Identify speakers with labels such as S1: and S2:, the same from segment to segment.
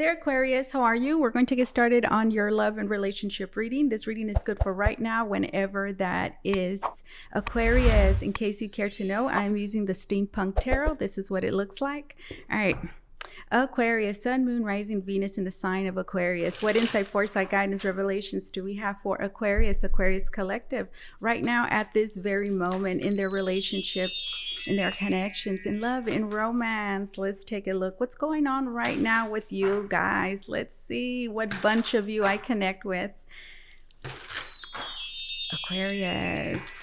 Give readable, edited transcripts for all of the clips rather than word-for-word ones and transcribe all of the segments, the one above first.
S1: There, Aquarius, how are you? We're going to get started on your love and relationship reading. This reading is good for right now, whenever that is. Aquarius, in case you care to know, I'm using the Steampunk Tarot. This is what it looks like. All right. Aquarius, Sun, Moon, Rising, Venus in the sign of Aquarius. What insight, foresight, guidance, revelations do we have for Aquarius, Aquarius Collective, right now at this very moment in their relationship, in their connections, in love, in romance? Let's take a look. What's going on right now with you guys? Let's see what bunch of you I connect with. Aquarius.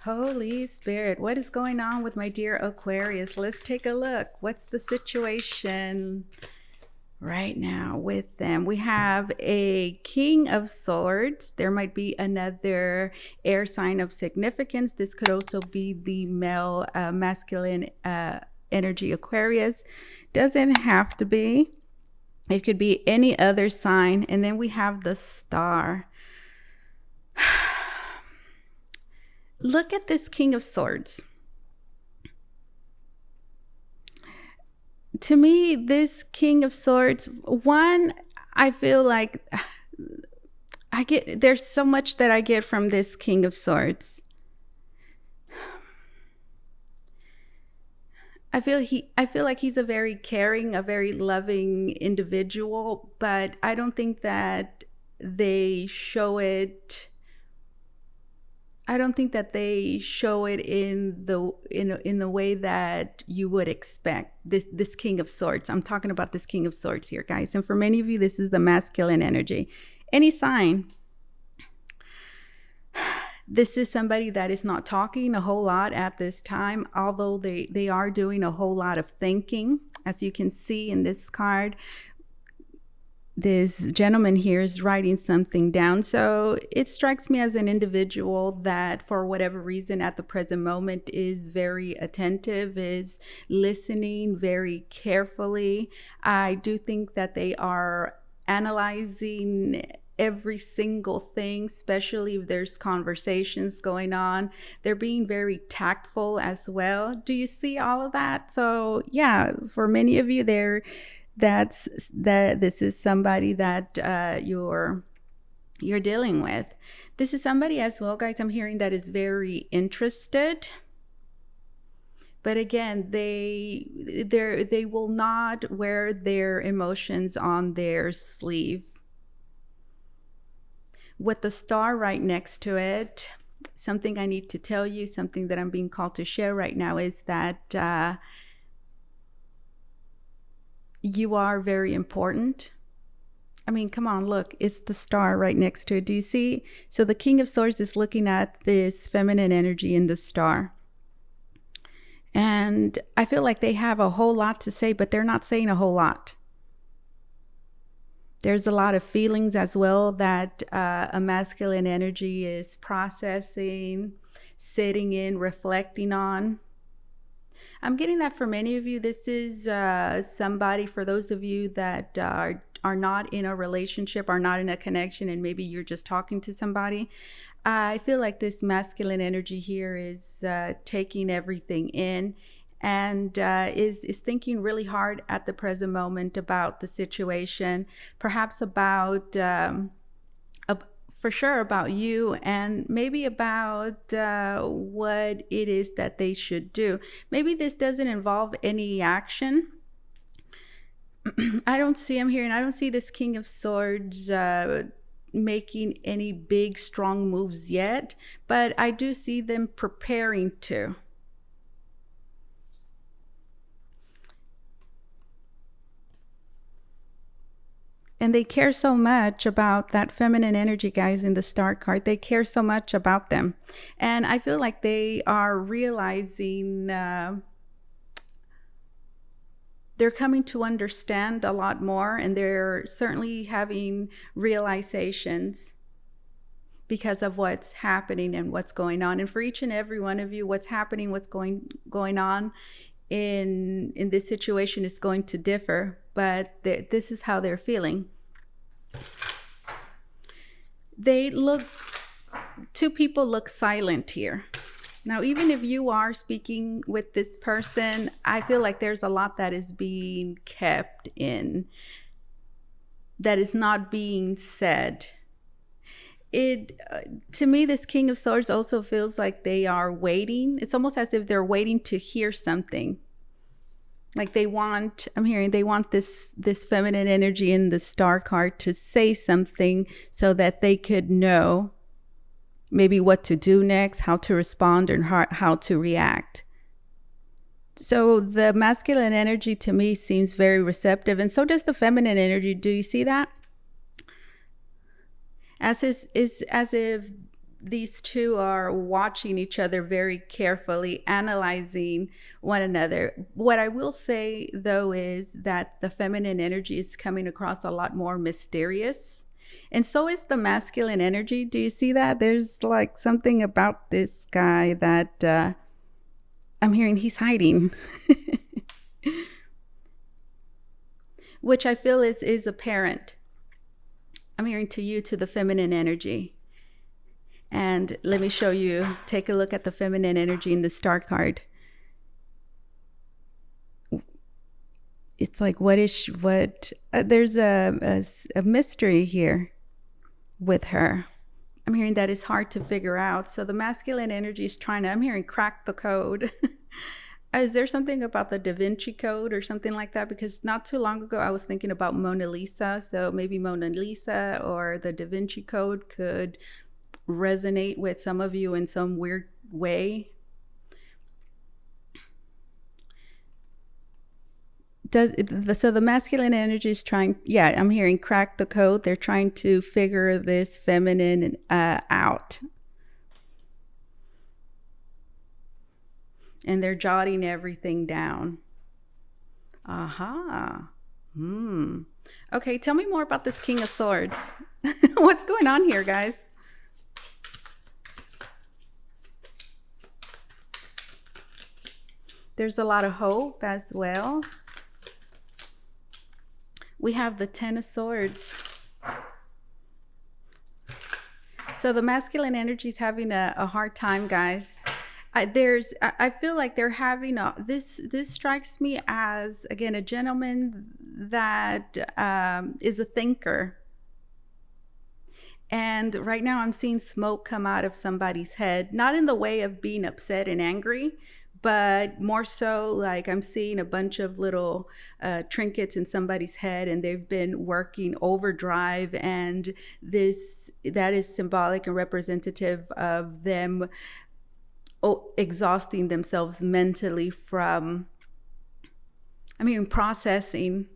S1: Holy Spirit, what is going on with my dear Aquarius? Let's take a look. What's the situation right now with them? We have a King of Swords. There might be another air sign of significance. This could also be the male masculine energy Aquarius. Doesn't have to be. It could be any other sign. And then we have the Star. Look at this King of Swords. To me, this King of Swords, one, I feel like there's so much that I get from this King of Swords. I feel like he's a very caring, a very loving individual, but I don't think that they show it. I don't think that they show it in the way that you would expect. This King of Swords. I'm talking about this King of Swords here, guys. And for many of you, this is the masculine energy. Any sign. This is somebody that is not talking a whole lot at this time, although they are doing a whole lot of thinking. As you can see in this card, this gentleman here is writing something down. So it strikes me as an individual that, for whatever reason at the present moment, is very attentive, is listening very carefully. I do think that they are analyzing every single thing, especially if there's conversations going on. They're being very tactful as well. Do you see all of that? So yeah, for many of you there, this is somebody that you're dealing with. This is somebody as well, guys, I'm hearing, that is very interested. But again, they will not wear their emotions on their sleeve. With the Star right next to it, something I need to tell you, something that I'm being called to share right now, is that you are very important. I mean, come on, look, it's the Star right next to it. Do you see? So the King of Swords is looking at this feminine energy in the Star. And I feel like they have a whole lot to say, but they're not saying a whole lot. There's a lot of feelings as well that a masculine energy is processing, sitting in, reflecting on. I'm getting that for many of you. This is somebody, for those of you that are not in a relationship, are not in a connection, and maybe you're just talking to somebody. I feel like this masculine energy here is taking everything in, and is thinking really hard at the present moment about the situation, perhaps about for sure about you, and maybe about what it is that they should do. Maybe this doesn't involve any action. I don't see him here, and I don't see this King of Swords making any big, strong moves yet, but I do see them preparing to. And they care so much about that feminine energy, guys, in the Star card. They care so much about them. And I feel like they are realizing, they're coming to understand a lot more, and they're certainly having realizations because of what's happening and what's going on. And for each and every one of you, what's happening, what's going on in this situation is going to differ, but this is how they're feeling. Two people look silent here. Now, even if you are speaking with this person, I feel like there's a lot that is being kept in. that is not being said. It to me, this King of Swords also feels like they are waiting. It's almost as if they're waiting to hear something. Like they want, I'm hearing they want this feminine energy in the Star card to say something so that they could know maybe what to do next, how to respond, and how to react. So the masculine energy to me seems very receptive, and so does the feminine energy. Do you see that? As if these two are watching each other very carefully, analyzing one another. What I will say, though, is that the feminine energy is coming across a lot more mysterious. And so is the masculine energy. Do you see that? There's like something about this guy that I'm hearing he's hiding, which I feel is apparent. I'm hearing to the feminine energy. And let me show you, take a look at the feminine energy in the Star card. It's like, there's a mystery here with her. I'm hearing that it's hard to figure out. So the masculine energy is trying to, I'm hearing, crack the code. Is there something about the Da Vinci Code or something like that? Because not too long ago, I was thinking about Mona Lisa. So maybe Mona Lisa or the Da Vinci Code could resonate with some of you in some weird way. So the masculine energy is trying, yeah, I'm hearing crack the code. They're trying to figure this feminine out. And they're jotting everything down. Aha. Okay, tell me more about this King of Swords. What's going on here, guys? There's a lot of hope as well. We have the Ten of Swords. So the masculine energy is having a hard time, guys. I feel like they're having this strikes me as, again, a gentleman that is a thinker. And right now I'm seeing smoke come out of somebody's head, not in the way of being upset and angry, but more so like I'm seeing a bunch of little trinkets in somebody's head, and they've been working overdrive, and that is symbolic and representative of them exhausting themselves mentally from, I'm hearing processing.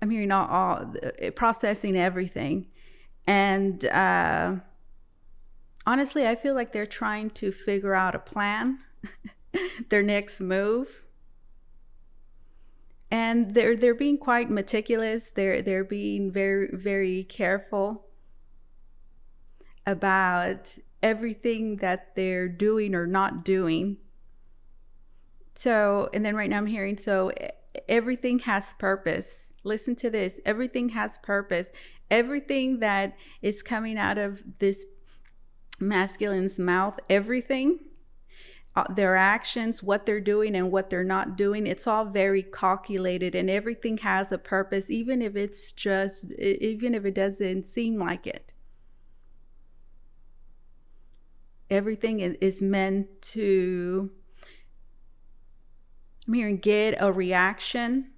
S1: I'm hearing all processing everything. And honestly, I feel like they're trying to figure out a plan, their next move. And they're being quite meticulous. They're being very, very careful about everything that they're doing or not doing. So, and then right now I'm hearing, so everything has purpose. Listen to this. Everything has purpose. Everything that is coming out of this masculine's mouth, everything, their actions, what they're doing and what they're not doing, it's all very calculated, and everything has a purpose, even if it doesn't seem like it. Everything is meant to, I'm hearing, get a reaction.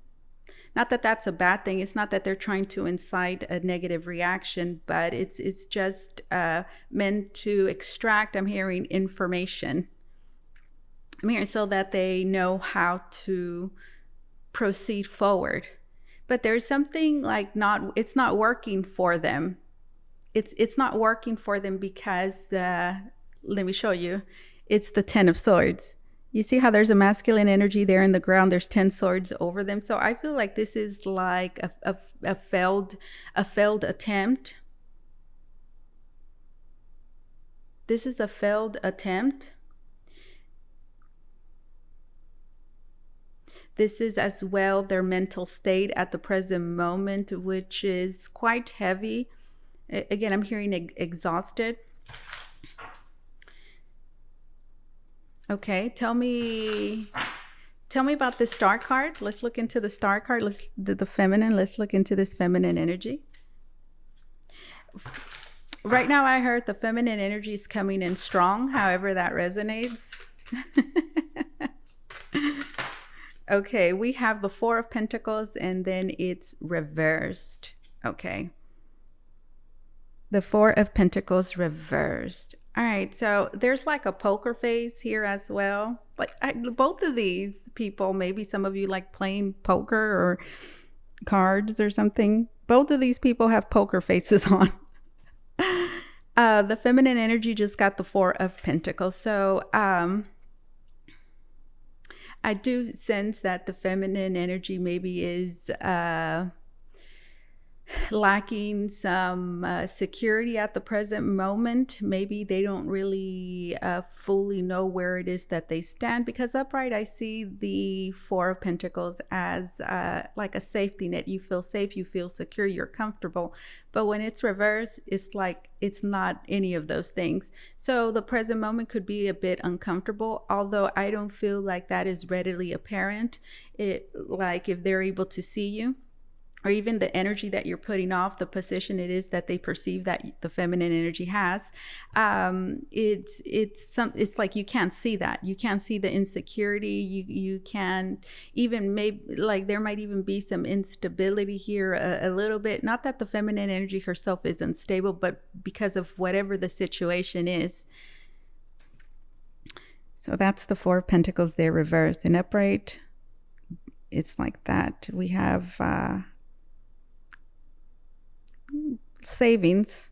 S1: Not that that's a bad thing. It's not that they're trying to incite a negative reaction, but it's just meant to extract, I'm hearing, information. I'm hearing so that they know how to proceed forward. But there's something like it's not working for them. It's not working for them because let me show you. It's the Ten of Swords. You see how there's a masculine energy there in the ground. There's 10 swords over them. So I feel like this is like a failed attempt. This is a failed attempt. This is as well their mental state at the present moment, which is quite heavy. Again, I'm hearing exhausted. Okay, tell me about this Star card. Let's look into the Star card. The feminine. Let's look into this feminine energy. Right now I heard the feminine energy is coming in strong, however that resonates. Okay, we have the Four of Pentacles and then it's reversed. Okay. The Four of Pentacles reversed. All right, so there's like a poker face here as well. Like both of these people, maybe some of you like playing poker or cards or something. Both of these people have poker faces on. The feminine energy just got the Four of Pentacles. So I do sense that the feminine energy maybe is lacking some security at the present moment. Maybe they don't really fully know where it is that they stand, because upright I see the Four of Pentacles as like a safety net. You feel safe, you feel secure, you're comfortable. But when it's reversed, it's like it's not any of those things. So the present moment could be a bit uncomfortable, although I don't feel like that is readily apparent. Like if they're able to see you, or even the energy that you're putting off, the position it is that they perceive that the feminine energy has, it's like you can't see that. You can't see the insecurity. You can even, maybe like there might even be some instability here a little bit. Not that the feminine energy herself is unstable, but because of whatever the situation is. So that's the Four of Pentacles there reversed. In upright, it's like that. We have savings.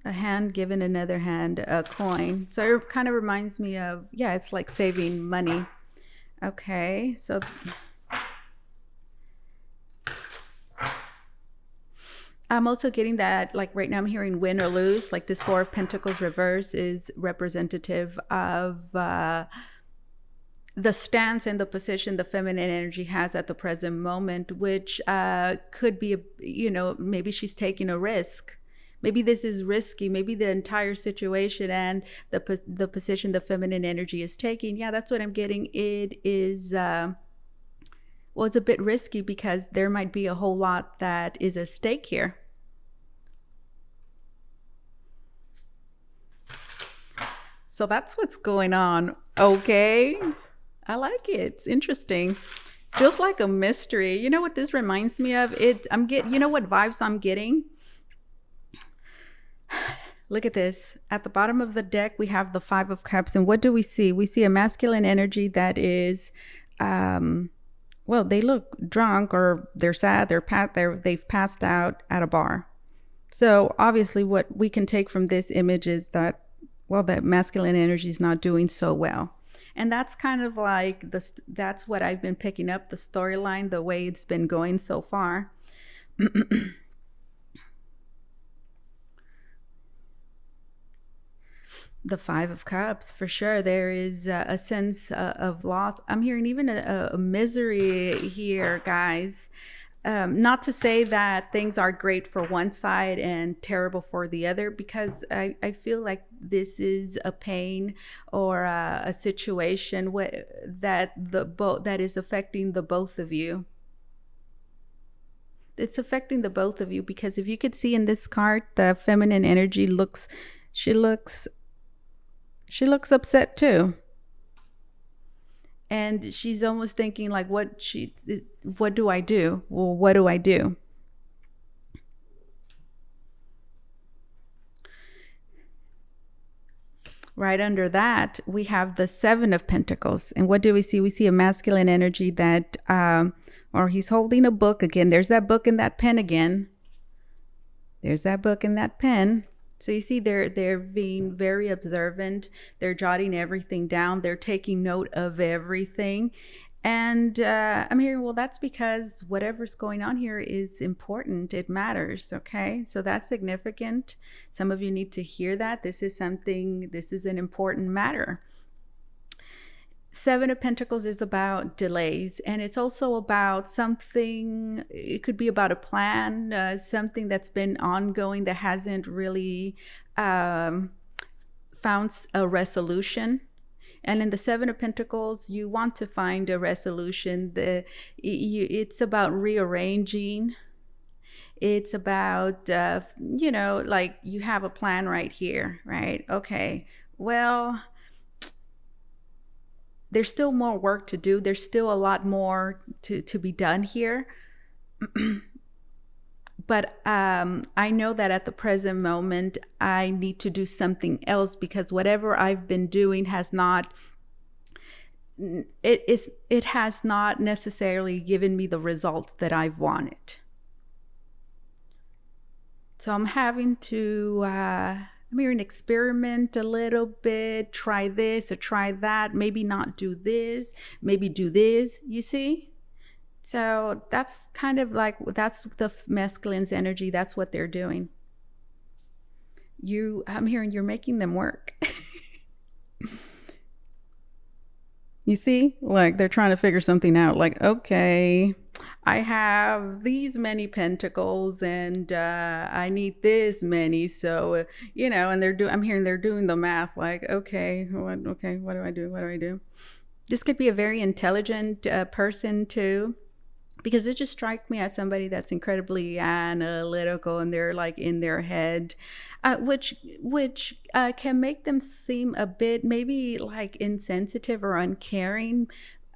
S1: A hand giving another hand a coin. So it kind of reminds me of, yeah, it's like saving money. Okay, so I'm also getting that, like right now I'm hearing win or lose. Like this Four of Pentacles reverse is representative of the stance and the position the feminine energy has at the present moment, which could be, maybe she's taking a risk. Maybe this is risky. Maybe the entire situation and the position the feminine energy is taking. Yeah, that's what I'm getting. It is, well, it's a bit risky because there might be a whole lot that is at stake here. So that's what's going on. Okay. I like it. It's interesting. Feels like a mystery. You know what this reminds me of? You know what vibes I'm getting? Look at this. At the bottom of the deck, we have the Five of Cups. And what do we see? We see a masculine energy that is, well, they look drunk, or they're sad. They've passed out at a bar. So obviously what we can take from this image is that, well, that masculine energy is not doing so well. And that's kind of like that's what I've been picking up, the storyline, the way it's been going so far. The Five of Cups, for sure. There is a sense of loss. I'm hearing even a misery here, guys. Not to say that things are great for one side and terrible for the other, because I feel like this is a pain or a situation that is affecting the both of you. It's affecting the both of you, because if you could see in this card, the feminine energy looks upset too. And she's almost thinking like, what do I do? Well, what do I do? Right under that, we have the Seven of Pentacles. And what do we see? We see a masculine energy that, or he's holding a book again. There's that book and that pen again. There's that book and that pen. So you see they're being very observant. They're jotting everything down. They're taking note of everything. And I'm hearing, well, that's because whatever's going on here is important. It matters. Okay. So that's significant. Some of you need to hear that. This is an important matter. Seven of Pentacles is about delays, and it's also about something. It could be about a plan, something that's been ongoing that hasn't really found a resolution. And in the Seven of Pentacles, you want to find a resolution. It's about rearranging. It's about, like you have a plan right here, right? Okay, well, there's still more work to do. There's still a lot more to be done here. But I know that at the present moment, I need to do something else, because whatever I've been doing has not, it has not necessarily given me the results that I've wanted. So I'm having to, I'm here and experiment a little bit, try this or try that, maybe not do this, maybe do this, you see? So that's kind of like, that's the masculine's energy. That's what they're doing. I'm hearing you're making them work. You see, like they're trying to figure something out. Like, okay, I have these many pentacles and I need this many. So, and I'm hearing they're doing the math. Like, okay, what do I do? What do I do? This could be a very intelligent person too, because it just strikes me as somebody that's incredibly analytical, and they're like in their head, which can make them seem a bit maybe like insensitive or uncaring.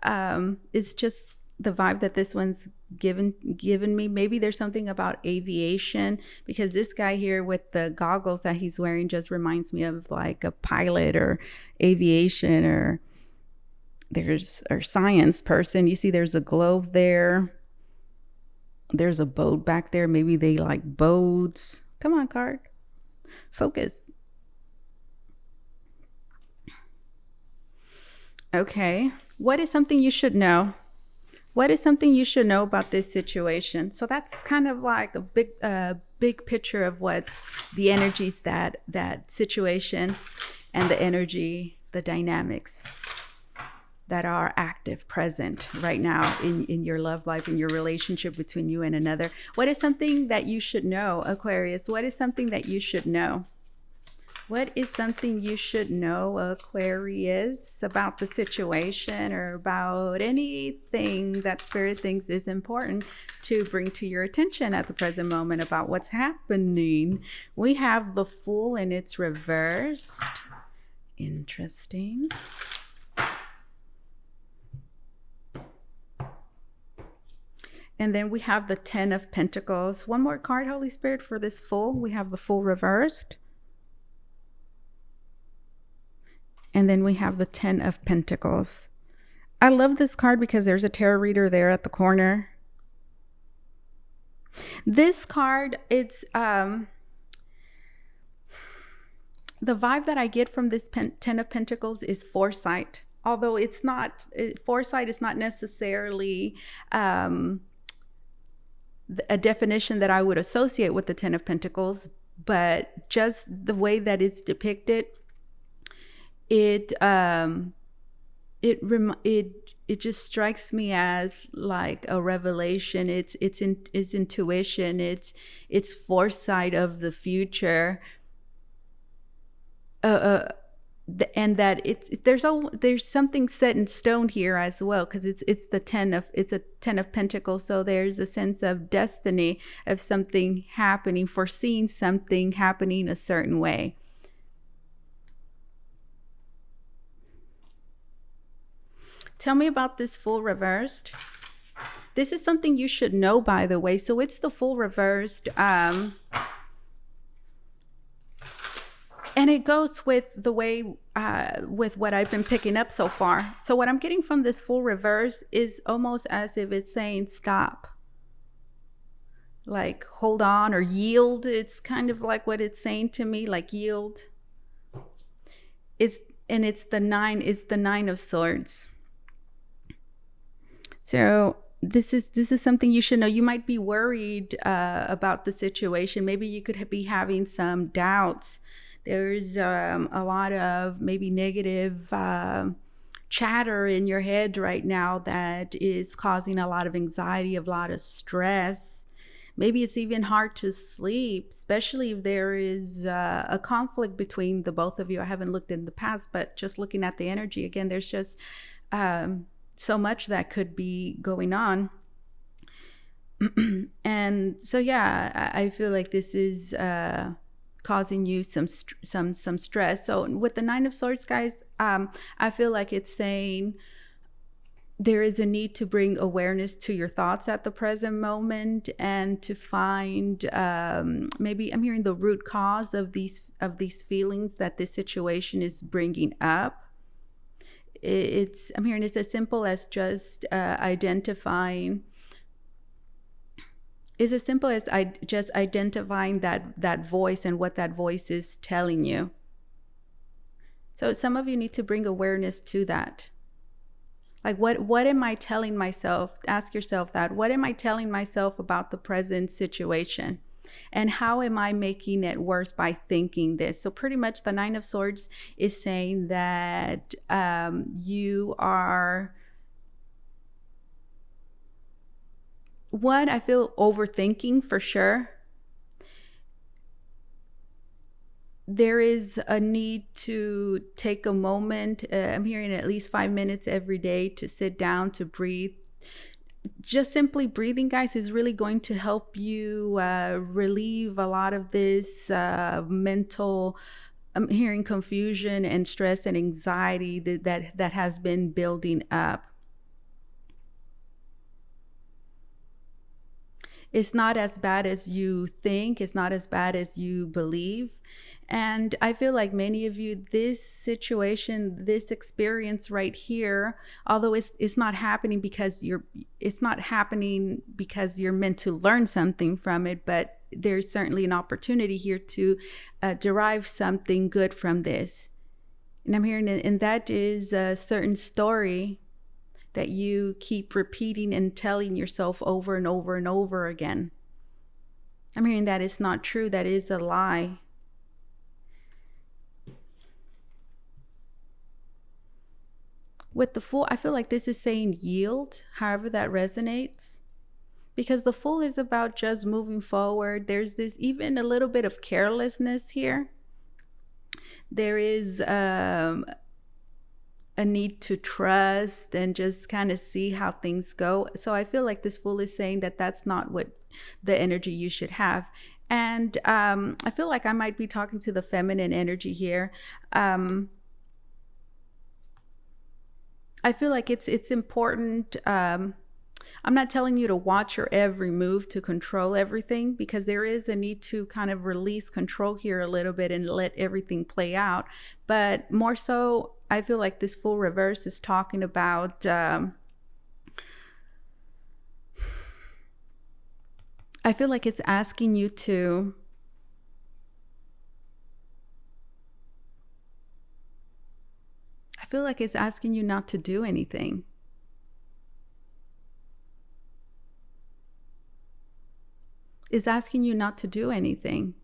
S1: It's just the vibe that this one's given me. Maybe there's something about aviation, because this guy here with the goggles that he's wearing just reminds me of like a pilot or aviation or science person. You see there's a globe there. There's a boat back there. Maybe they like boats. Come on, card. Focus. Okay. What is something you should know? What is something you should know about this situation? So that's kind of like a big picture of what the energies, that situation and the energy, the dynamics that are active, present right now in your love life, in your relationship between you and another. What is something that you should know, Aquarius? What is something that you should know? What is something you should know, Aquarius, about the situation or about anything that Spirit thinks is important to bring to your attention at the present moment about what's happening? We have the Fool and it's reversed. Interesting. And then we have the Ten of Pentacles. One more card, Holy Spirit, for this Fool. We have the Fool reversed. And then we have the Ten of Pentacles. I love this card because there's a tarot reader there at the corner. This card, it's the vibe that I get from this Ten of Pentacles is foresight. Although it's not, foresight is not necessarily a definition that I would associate with the Ten of Pentacles, but just the way that it's depicted, it just strikes me as like a revelation. It's intuition. It's foresight of the future. And that there's something set in stone here as well, because it's a Ten of Pentacles. So there's a sense of destiny, of something happening, foreseeing something happening a certain way. Tell me about this Fool reversed. This is something you should know, by the way. So it's the Fool reversed. And it goes with the way, with what I've been picking up so far. So what I'm getting from this Fool reverse is almost as if it's saying stop. Like hold on or yield. It's kind of like what it's saying to me, like yield. It's the Nine of Swords. So this is something you should know. You might be worried about the situation. Maybe you could be having some doubts. There's a lot of maybe negative chatter in your head right now that is causing a lot of anxiety, a lot of stress. Maybe it's even hard to sleep, especially if there is a conflict between the both of you. I haven't looked in the past, but just looking at the energy again, there's just so much that could be going on. And so, yeah, I feel like this is causing you some stress. So with the Nine of Swords, guys, I feel like it's saying there is a need to bring awareness to your thoughts at the present moment, and to find maybe I'm hearing the root cause of these feelings that this situation is bringing up. I'm hearing it's as simple as just identifying. Is as simple as just identifying that voice and what that voice is telling you. So some of you need to bring awareness to that. Like, what am I telling myself? Ask yourself that. What am I telling myself about the present situation? And how am I making it worse by thinking this? So pretty much the Nine of Swords is saying that you are, one, I feel overthinking for sure. There is a need to take a moment. I'm hearing at least 5 minutes every day to sit down, to breathe. Just simply breathing, guys, is really going to help you relieve a lot of this mental, I'm hearing confusion and stress and anxiety that has been building up. It's not as bad as you think. It's not as bad as you believe. And I feel like many of you, this situation, this experience right here, although it's not happening because you're meant to learn something from it, but there's certainly an opportunity here to derive something good from this. And I'm hearing, and that is a certain story that you keep repeating and telling yourself over and over and over again. I'm hearing that it's not true, that is a lie. With the Fool, I feel like this is saying yield, however that resonates. Because the Fool is about just moving forward. There's this even a little bit of carelessness here. There is a need to trust and just kind of see how things go. So I feel like this Fool is saying that that's not what the energy you should have. And I feel like I might be talking to the feminine energy here. I feel like it's important. I'm not telling you to watch your every move to control everything, because there is a need to kind of release control here a little bit and let everything play out. But more so, I feel like this Fool reverse is talking about I feel like it's asking you to not to do anything. It's asking you not to do anything.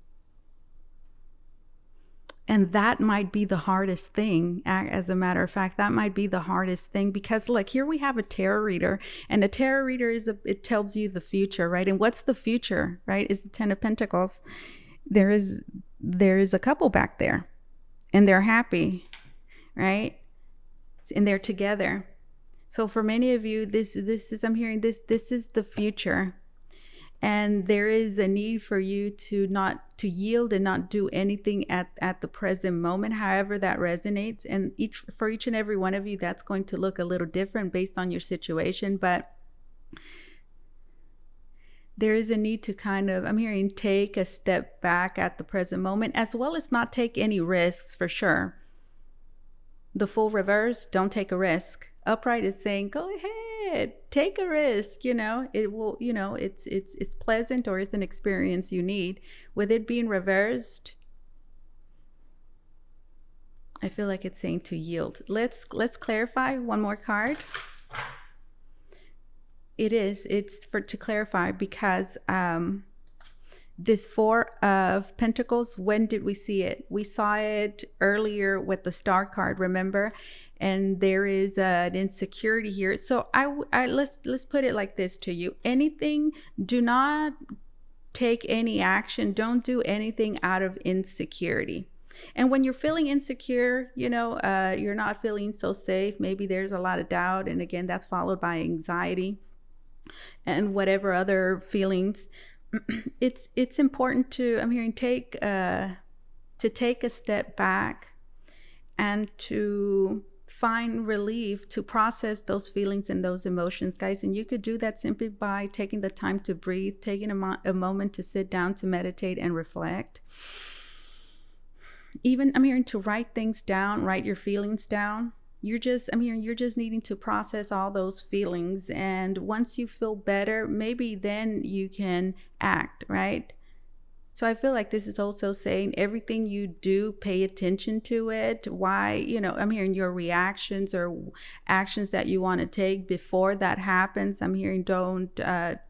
S1: And that might be the hardest thing. As a matter of fact, that might be the hardest thing, because look, here we have a tarot reader, and a tarot reader it tells you the future, right? And what's the future, right? Is the Ten of Pentacles. There is a couple back there, and they're happy, right? And they're together. So for many of you, this is, I'm hearing this is the future. And there is a need for you to yield and not do anything at the present moment, however that resonates. And for each and every one of you, that's going to look a little different based on your situation. But there is a need to kind of, I'm hearing, take a step back at the present moment, as well as not take any risks, for sure. The Fool reverse, don't take a risk. Upright is saying, go ahead, take a risk. It will, it's pleasant, or it's an experience you need. With it being reversed, I feel like it's saying to yield. Let's clarify one more card. It's to clarify, because this Four of Pentacles, when did we see it? We saw it earlier with the Star card, remember? And there is an insecurity here. So let's put it like this to you. Do not take any action. Don't do anything out of insecurity. And when you're feeling insecure, you're not feeling so safe. Maybe there's a lot of doubt. And again, that's followed by anxiety and whatever other feelings. It's important to, I'm hearing, take a step back and to find relief, to process those feelings and those emotions, guys. And you could do that simply by taking the time to breathe, taking a moment to sit down, to meditate and reflect. Even, I'm hearing, to write things down, write your feelings down. You're just needing to process all those feelings. And once you feel better, maybe then you can act, right? So I feel like this is also saying everything you do, pay attention to it. Why, I'm hearing your reactions or actions that you want to take before that happens. I'm hearing don't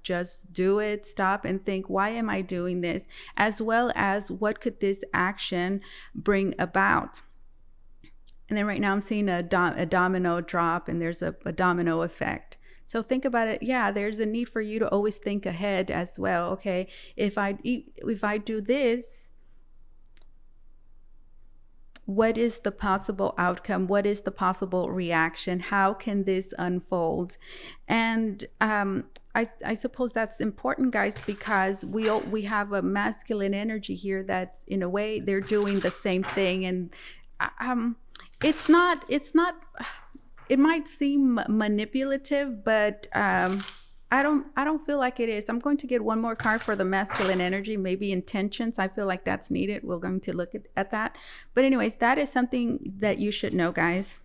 S1: just do it. Stop and think, why am I doing this? As well as what could this action bring about? And then right now I'm seeing a domino drop, and there's a domino effect. So think about it. Yeah, there's a need for you to always think ahead as well. Okay, if I do this, what is the possible outcome? What is the possible reaction? How can this unfold? And I suppose that's important, guys, because we have a masculine energy here that's, in a way, they're doing the same thing. And it's not. It might seem manipulative, but I don't feel like it is. I'm going to get one more card for the masculine energy, maybe intentions. I feel like that's needed. We're going to look at that. But anyways, that is something that you should know, guys.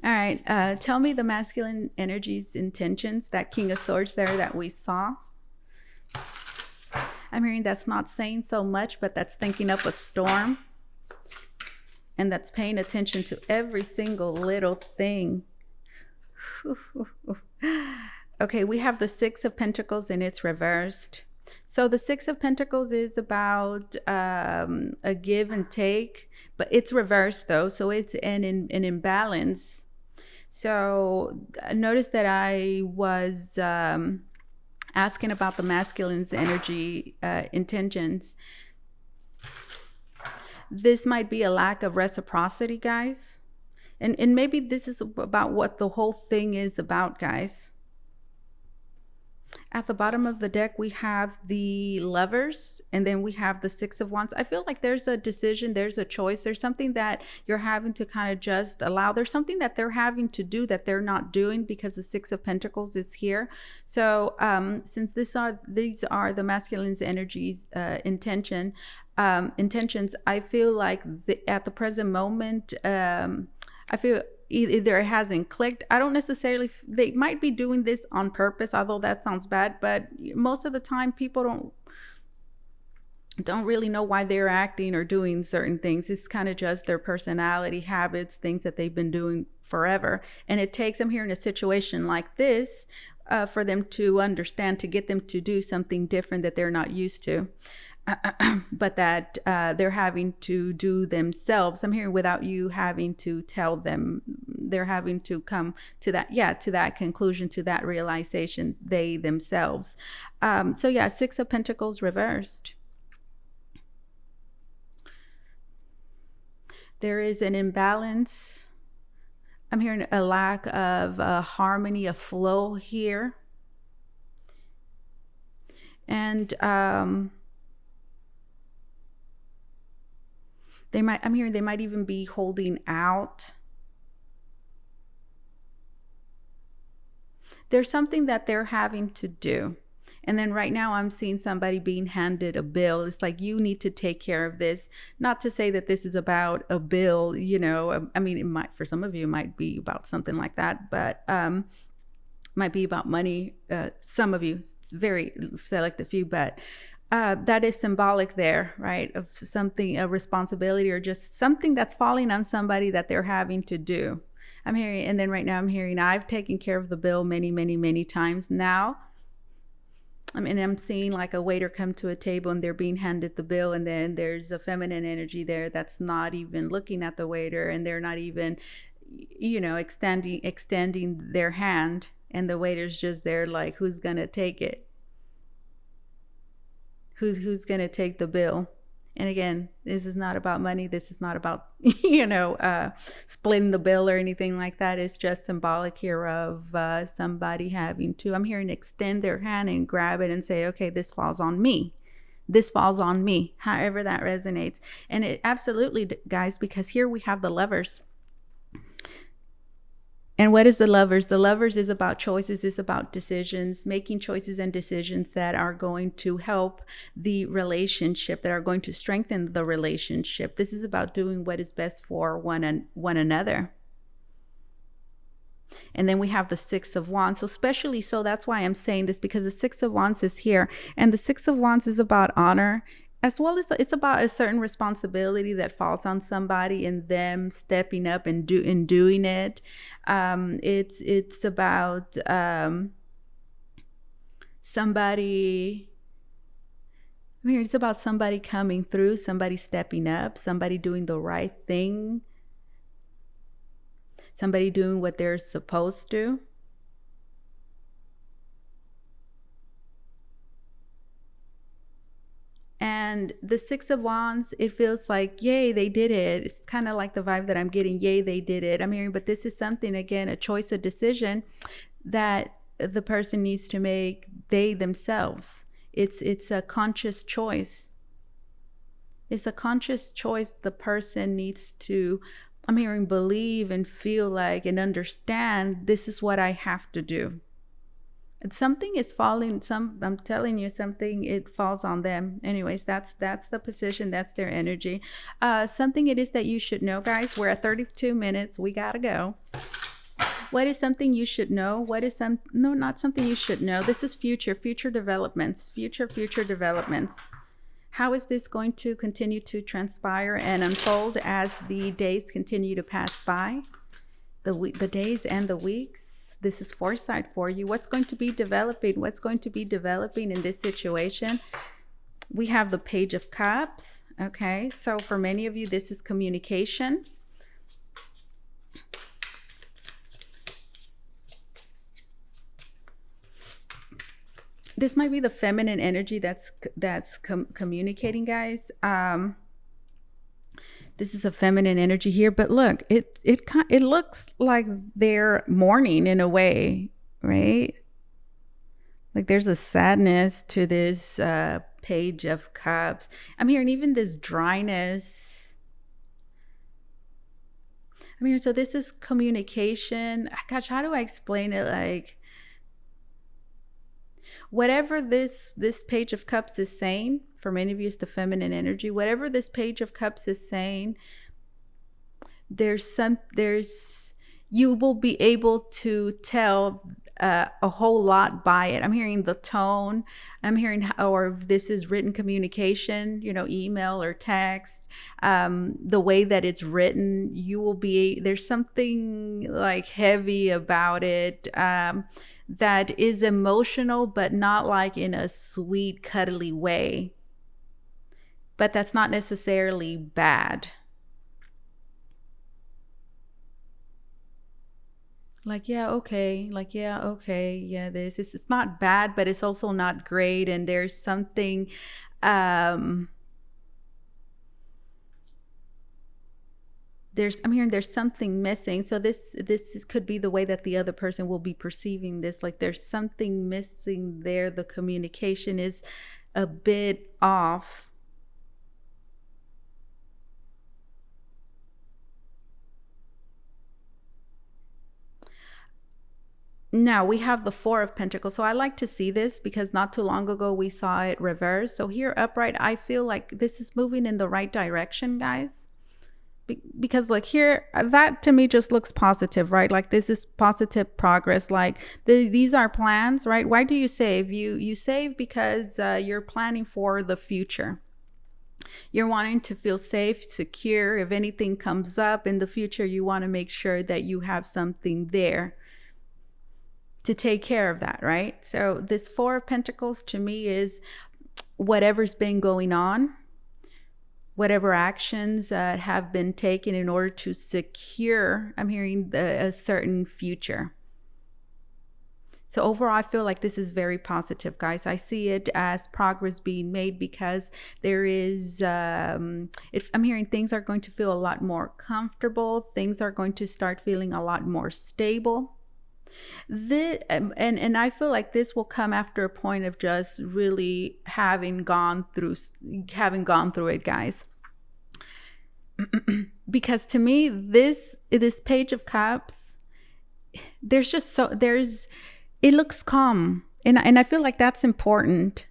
S1: All right, tell me the masculine energy's intentions, that King of Swords there that we saw. I'm hearing that's not saying so much, but that's thinking up a storm. And that's paying attention to every single little thing. Okay, we have the Six of Pentacles, and it's reversed. So the Six of Pentacles is about a give and take, but it's reversed though. So it's an imbalance. So notice that I was asking about the masculine's energy intentions. This might be a lack of reciprocity, guys. And maybe this is about what the whole thing is about, guys. At the bottom of the deck, we have the Lovers, and then we have the Six of Wands. I feel like there's a decision, there's a choice, there's something that you're having to kind of just allow. There's something that they're having to do that they're not doing because the Six of Pentacles is here. So since these are the masculine's energies, intentions, I feel like at the present moment, I feel either it hasn't clicked. I don't necessarily, they might be doing this on purpose, although that sounds bad, but most of the time people don't really know why they're acting or doing certain things. It's kind of just their personality, habits, things that they've been doing forever. And it takes them here in a situation like this for them to understand, to get them to do something different that they're not used to. But that they're having to do themselves. I'm hearing without you having to tell them. They're having to come to that conclusion, to that realization, they themselves. So yeah, Six of Pentacles reversed. There is an imbalance. I'm hearing a lack of harmony, a flow here. And I'm hearing they might even be holding out. There's something that they're having to do. And then right now I'm seeing somebody being handed a bill. It's like, you need to take care of this. Not to say that this is about a bill, I mean, it might, for some of you, it might be about something like that, but might be about money. Some of you, it's very selective few, but that is symbolic there, right? Of something, a responsibility, or just something that's falling on somebody that they're having to do. I'm hearing, and then right now I'm hearing, I've taken care of the bill many, many, many times now. I mean, I'm seeing like a waiter come to a table and they're being handed the bill, and then there's a feminine energy there that's not even looking at the waiter, and they're not even, extending their hand, and the waiter's just there like, who's gonna take it? Who's going to take the bill? And again, this is not about money. This is not about, you know, splitting the bill or anything like that. It's just symbolic here of somebody having to, I'm hearing, extend their hand and grab it and say, okay, this falls on me. This falls on me, however that resonates. And it absolutely, guys, because here we have the Lovers. And what is the Lovers? The Lovers is about choices, is about decisions, making choices and decisions that are going to help the relationship, that are going to strengthen the relationship. This is about doing what is best for one another. And then we have the Six of Wands. So especially, so that's why I'm saying this, because the Six of Wands is here. And the Six of Wands is about honor, as well as it's about a certain responsibility that falls on somebody and them stepping up and doing it. It's about somebody. I mean, it's about somebody coming through, somebody stepping up, somebody doing the right thing, somebody doing what they're supposed to. And the Six of Wands, it feels like, yay, they did it. It's kind of like the vibe that I'm getting, yay, they did it. I'm hearing, but this is something, again, a choice, a decision that the person needs to make, they themselves. It's a conscious choice. It's a conscious choice the person needs to, I'm hearing, believe and feel like and understand, this is what I have to do. And something is falling, I'm telling you, something, it falls on them. Anyways, that's the position, that's their energy. Something it is that you should know, guys. We're at 32 minutes. We gotta go. What is something you should know? What is no, not something you should know. This is future developments, future developments. How is this going to continue to transpire and unfold as the days continue to pass by? The days and the weeks. This is foresight for you. What's going to be developing? What's going to be developing in this situation? We have the Page of Cups. Okay, so for many of you, this is communication. This might be the feminine energy that's communicating, guys. This is a feminine energy here, but look, it looks like they're mourning in a way, right? Like there's a sadness to this Page of Cups. I'm hearing even this dryness. I'm hearing, so this is communication. Gosh, how do I explain it? Like, whatever this Page of Cups is saying, for many of you, it's the feminine energy. Whatever this Page of Cups is saying, you will be able to tell a whole lot by it. I'm hearing the tone. I'm hearing or this is written communication, you know, email or text. The way that it's written, you will be, there's something like heavy about it. That is emotional, but not like in a sweet, cuddly way. But that's not necessarily bad. Like, yeah, okay. Like, yeah, okay. Yeah, it's not bad, but it's also not great. And there's something, I'm hearing there's something missing. So this could be the way that the other person will be perceiving this. Like there's something missing there. The communication is a bit off. Now we have the Four of Pentacles. So I like to see this because not too long ago we saw it reversed. So here upright, I feel like this is moving in the right direction, guys. Because like here, that to me just looks positive, right? Like this is positive progress. Like these are plans, right? Why do you save? You save because you're planning for the future. You're wanting to feel safe, secure. If anything comes up in the future, you want to make sure that you have something there to take care of that, right? So this Four of Pentacles to me is whatever's been going on, whatever actions have been taken in order to secure, I'm hearing a certain future. So overall, I feel like this is very positive, guys. I see it as progress being made because there is, I'm hearing things are going to feel a lot more comfortable. Things are going to start feeling a lot more stable. And I feel like this will come after a point of just really having gone through it, guys. Because to me, this Page of Cups, it looks calm, and I feel like that's important.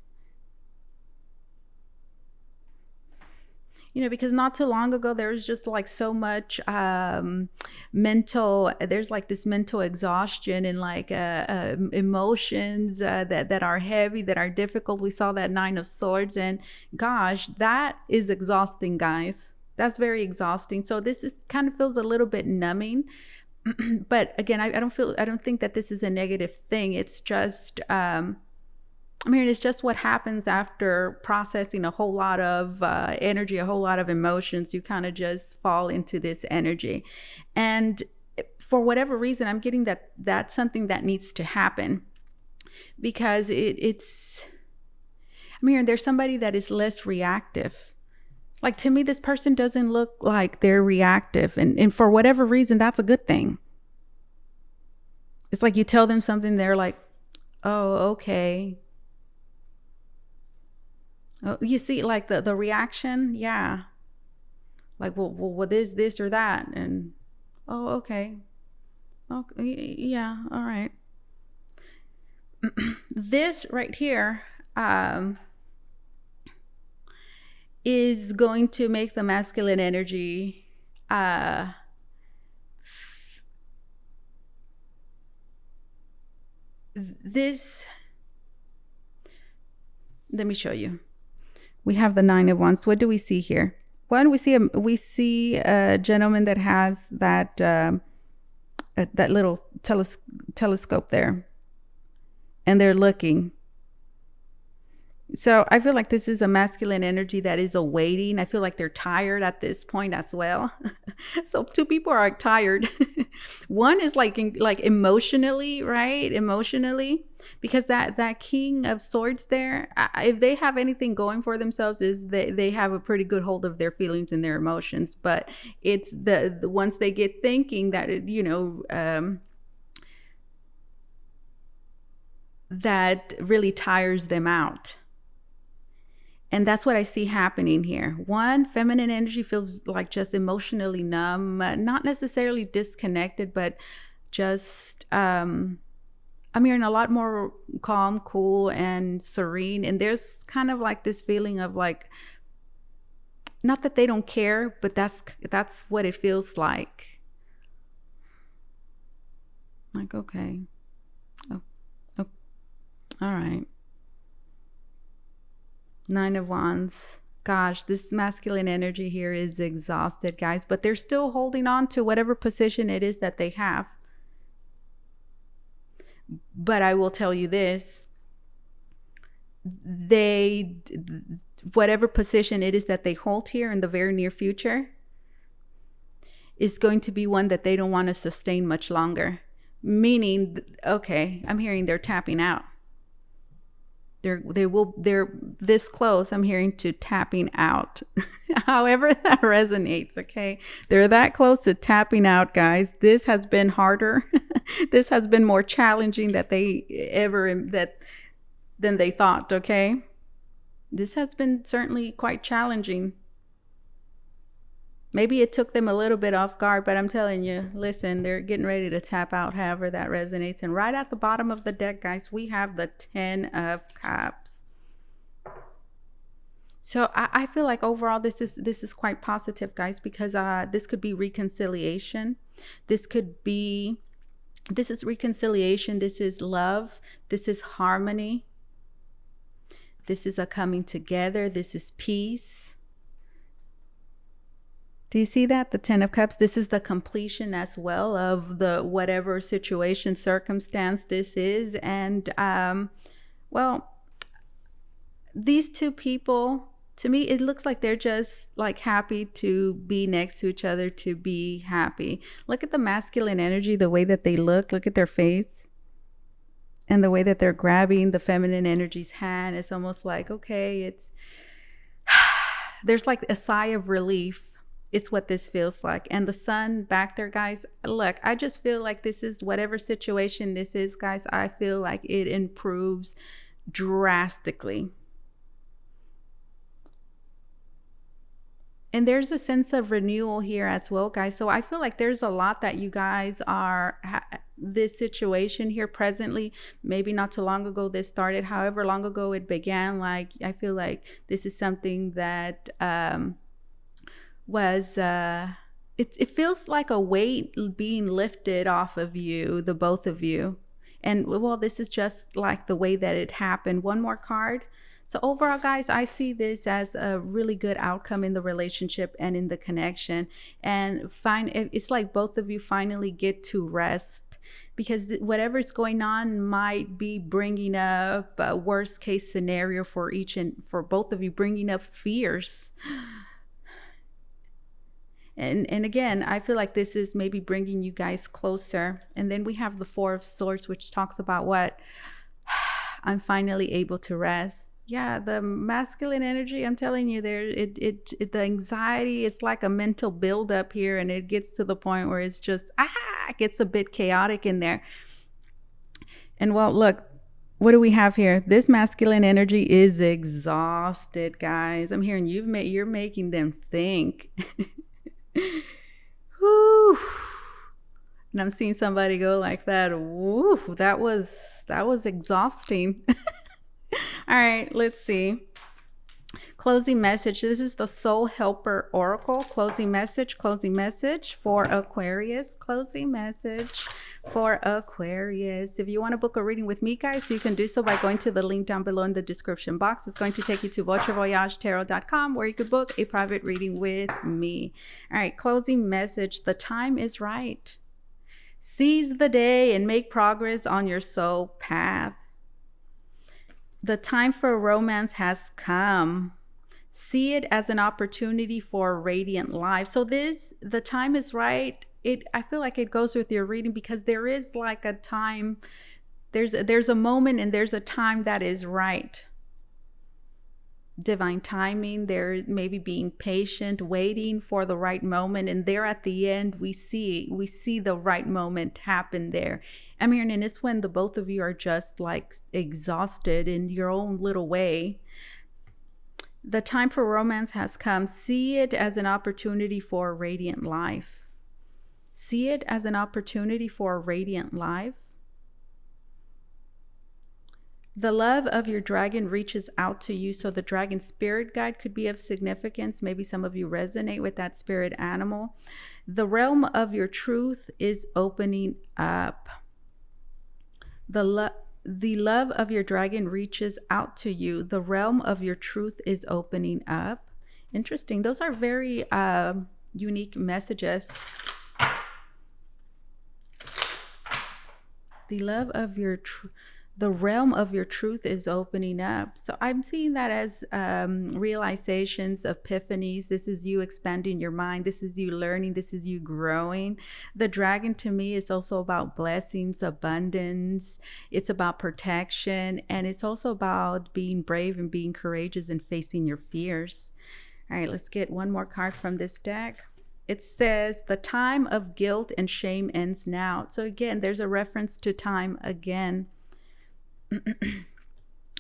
S1: You know, because not too long ago, there was just like so much there's like this mental exhaustion and like emotions that are heavy, that are difficult. We saw that Nine of Swords, and gosh, that is exhausting, guys. That's very exhausting. So this kind of feels a little bit numbing. But again, I don't think that this is a negative thing. It's just, it's just what happens after processing a whole lot of energy, a whole lot of emotions. You kind of just fall into this energy. And for whatever reason, I'm getting that that's something that needs to happen, because it's, there's somebody that is less reactive. Like, to me, this person doesn't look like they're reactive. And for whatever reason, that's a good thing. It's like you tell them something, they're like, oh, okay. Oh, you see, like the reaction. Yeah. Like, well, what is this or that? And, oh, okay. Okay, yeah, all right. This right here, is going to make the masculine energy let me show you. We have the Nine of Wands. What do we see here? One, we see a gentleman that has that little telescope there, and they're looking. So I feel like this is a masculine energy that is awaiting. I feel like they're tired at this point as well. So two people are tired. One is like emotionally, right? Emotionally, because that King of Swords there, if they have anything going for themselves, is they have a pretty good hold of their feelings and their emotions. But it's the once they get thinking that that really tires them out. And that's what I see happening here. One, feminine energy feels like just emotionally numb, not necessarily disconnected, but just, I'm hearing a lot more calm, cool, and serene. And there's kind of like this feeling of like, not that they don't care, but that's what it feels like. Like, okay. Oh, all right. Nine of Wands. Gosh, this masculine energy here is exhausted, guys, but they're still holding on to whatever position it is that they have. But I will tell you this, whatever position it is that they hold here in the very near future is going to be one that they don't want to sustain much longer. Meaning, okay, I'm hearing they're tapping out. They're this close, I'm hearing, to tapping out. However that resonates, okay? They're that close to tapping out, guys. This has been harder. This has been more challenging than they thought, okay? This has been certainly quite challenging. Maybe it took them a little bit off guard, but I'm telling you, listen, they're getting ready to tap out, however that resonates. And right at the bottom of the deck, guys, we have the Ten of Cups. So I feel like overall this is quite positive, guys, because this could be reconciliation. This is reconciliation. This is love. This is harmony. This is a coming together. This is peace. Do you see that? The Ten of Cups. This is the completion as well of the whatever situation, circumstance this is. And, well, these two people, to me, it looks like they're just like happy to be next to each other, to be happy. Look at the masculine energy, the way that they look. Look at their face. And the way that they're grabbing the feminine energy's hand, it's almost like, okay, it's there's like a sigh of relief. It's what this feels like. And the sun back there, guys, look, I just feel like this is whatever situation this is, guys, I feel like it improves drastically. And there's a sense of renewal here as well, guys. So I feel like there's a lot that you guys are, this situation here presently, maybe not too long ago this started, however long ago it began, like I feel like this is something that was, it feels like a weight being lifted off of you, the both of you. And well, this is just like the way that it happened. One more card. So overall, guys, I see this as a really good outcome in the relationship and in the connection. And it's like both of you finally get to rest, because whatever's going on might be bringing up a worst case scenario for each and for both of you, bringing up fears. And again, I feel like this is maybe bringing you guys closer. And then we have the Four of Swords, which talks about what? I'm finally able to rest. Yeah, the masculine energy, I'm telling you, the anxiety, it's like a mental buildup here, and it gets to the point where it's just, it gets a bit chaotic in there. And well, look, what do we have here? This masculine energy is exhausted, guys. I'm hearing you're making them think. Whew. And I'm seeing somebody go like that. Woo, that was exhausting. All right, let's see. Closing message. This is the Soul Helper Oracle. Closing message for Aquarius. Closing message for Aquarius. If you want to book a reading with me, guys, you can do so by going to the link down below in the description box. It's going to take you to Voyage where you could book a private reading with me. All right, closing message. The time is right. Seize the day and make progress on your soul path. The time for romance has come. See it as an opportunity for a radiant life. So the time is right. I feel like it goes with your reading, because there is like a time, there's a moment and there's a time that is right. Divine timing, there maybe being patient, waiting for the right moment, and there at the end we see the right moment happen there. I mean, and it's when the both of you are just like exhausted in your own little way. The time for romance has come. See it as an opportunity for a radiant life. See it as an opportunity for a radiant life. The love of your dragon reaches out to you. So the dragon spirit guide could be of significance. Maybe some of you resonate with that spirit animal. The realm of your truth is opening up. The love of your dragon reaches out to you. The realm of your truth is opening up. Interesting. Those are very unique messages. The love of your the realm of your truth is opening up. So I'm seeing that as realizations, epiphanies. This is you expanding your mind. This is you learning. This is you growing. The dragon to me is also about blessings, abundance. It's about protection. And it's also about being brave and being courageous and facing your fears. All right, let's get one more card from this deck. It says the time of guilt and shame ends now. So again, there's a reference to time again.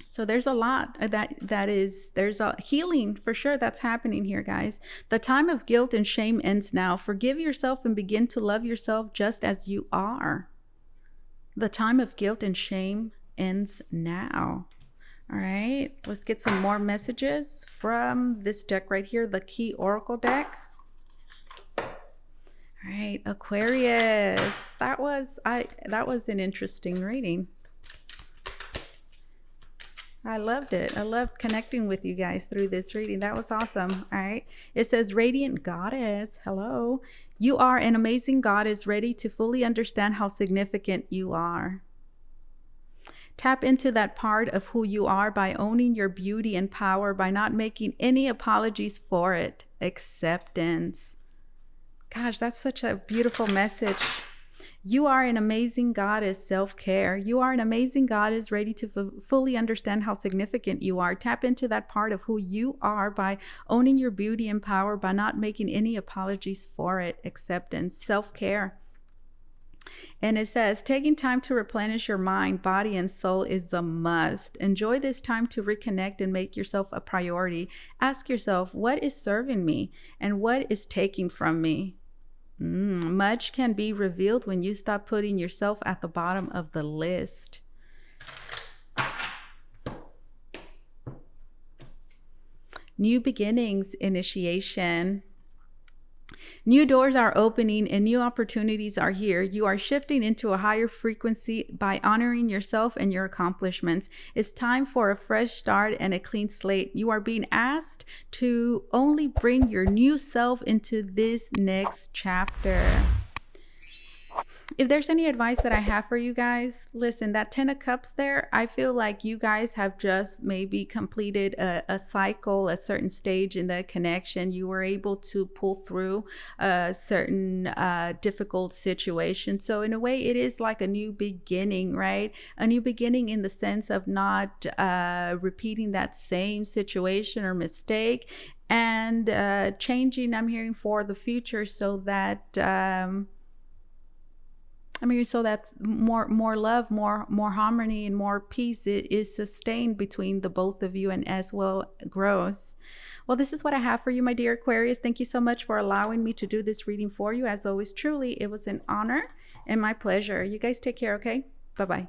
S1: So there's a lot there's a healing for sure that's happening here, guys. The time of guilt and shame ends now. Forgive yourself and begin to love yourself just as you are. The time of guilt and shame ends now. All right, let's get some more messages from this deck right here, the Key Oracle deck. All right, Aquarius. That was an interesting reading. I loved it. I loved connecting with you guys through this reading. That was awesome. All right. It says, Radiant Goddess, hello. You are an amazing goddess ready to fully understand how significant you are. Tap into that part of who you are by owning your beauty and power, by not making any apologies for it. Acceptance. Gosh, that's such a beautiful message. You are an amazing goddess, self-care. You are an amazing goddess ready to fully understand how significant you are. Tap into that part of who you are by owning your beauty and power, by not making any apologies for it. Acceptance, self-care. And it says, taking time to replenish your mind, body, and soul is a must. Enjoy this time to reconnect and make yourself a priority. Ask yourself, what is serving me and what is taking from me? Much can be revealed when you stop putting yourself at the bottom of the list. New beginnings, initiation. New doors are opening and new opportunities are here. You are shifting into a higher frequency by honoring yourself and your accomplishments. It's time for a fresh start and a clean slate. You are being asked to only bring your new self into this next chapter. If there's any advice that I have for you guys, listen, that 10 of Cups there, I feel like you guys have just maybe completed a cycle, a certain stage in the connection. You were able to pull through a certain difficult situation. So in a way, it is like a new beginning, right? A new beginning in the sense of not repeating that same situation or mistake, and changing, I'm hearing, for the future, so that so that more love, more harmony, and more peace is sustained between the both of you, and as well grows. Well, this is what I have for you, my dear Aquarius. Thank you so much for allowing me to do this reading for you. As always, truly, it was an honor and my pleasure. You guys take care, okay? Bye-bye.